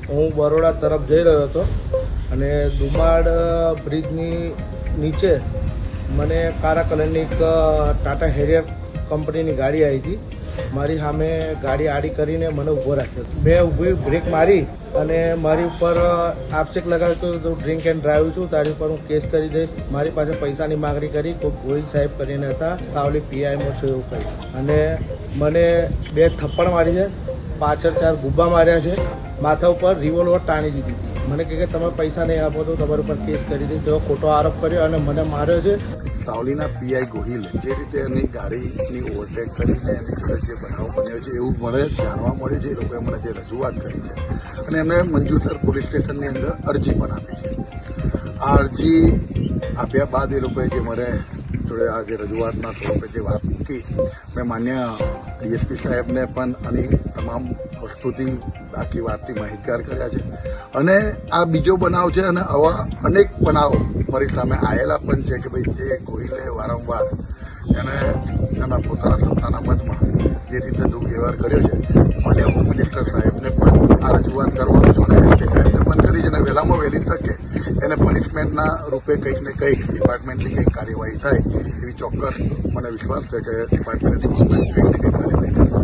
હું બરોડા તરફ જઈ રહ્યો હતો અને દુમાડ બ્રિજની નીચે મને કાળા કલરની એક ટાટા હેરિયર કંપનીની ગાડી આવી હતી. મારી સામે ગાડી આડી કરીને મને ઊભો રાખ્યો. મેં ઊભી બ્રેક મારી અને મારી ઉપર આક્ષેપ લગાવ્યો કે તું ડ્રિંક એન્ડ ડ્રાઈવ છું, તારી ઉપર હું કેસ કરી દઈશ. મારી પાસે પૈસાની માગણી કરી. કોઈ ગોહિલ સાહેબ કરીને હતા, સાવલી પીઆઈમાં છું એવું કહી, અને મને 2 થપ્પડ મારી છે, પાછળ 4 ગુબ્બા માર્યા છે, માથા ઉપર રિવોલ્વર તાણી દીધી. મને કહે કે તમે પૈસા નહીં આપો તો તમારા ઉપર કેસ કરી દઈશ એવો ખોટો આરોપ કર્યો અને મને માર્યો છે. સાવલીના પીઆઈ ગોહિલે જે રીતે એની ગાડીની ઓવરટેક કરીને એની જોડે જે બનાવ બન્યો છે એવું મને જાણવા મળ્યું છે. એ લોકોએ મને જે રજૂઆત કરી છે અને એમણે મંજુસર પોલીસ સ્ટેશનની અંદર અરજી પણ આપી છે. આ અરજી આપ્યા બાદ એ લોકોએ જે મને જોડે આ જે રજૂઆતના સ્વરૂપે જે વાત મૂકી, મેં માન્ય ડીએસપી સાહેબને પણ આની તમામ વસ્તુથી બાકી વાતથી માહિતગાર કર્યા છે. અને આ બીજો બનાવ છે અને આવા અનેક બનાવો મારી સામે આવેલા પણ છે કે ભાઈ જે ગોહિલે વારંવાર એને એના પોતાના સત્તાના મતમાં જે રીતે દુર્વ્યવહાર કર્યો છે, મને હોમ મિનિસ્ટર સાહેબને પણ આ રજૂઆત કરવાનો છું અને એસપી સાહેબને પણ કરી છે અને વહેલામાં વહેલી તકે એને પનિશમેન્ટના રૂપે કંઈક ને કંઈક ડિપાર્ટમેન્ટની કંઈક કાર્યવાહી થાય એવી ચોક્કસ મને વિશ્વાસ છે કે ડિપાર્ટમેન્ટની કંઈક ને કંઈક કાર્યવાહી થાય.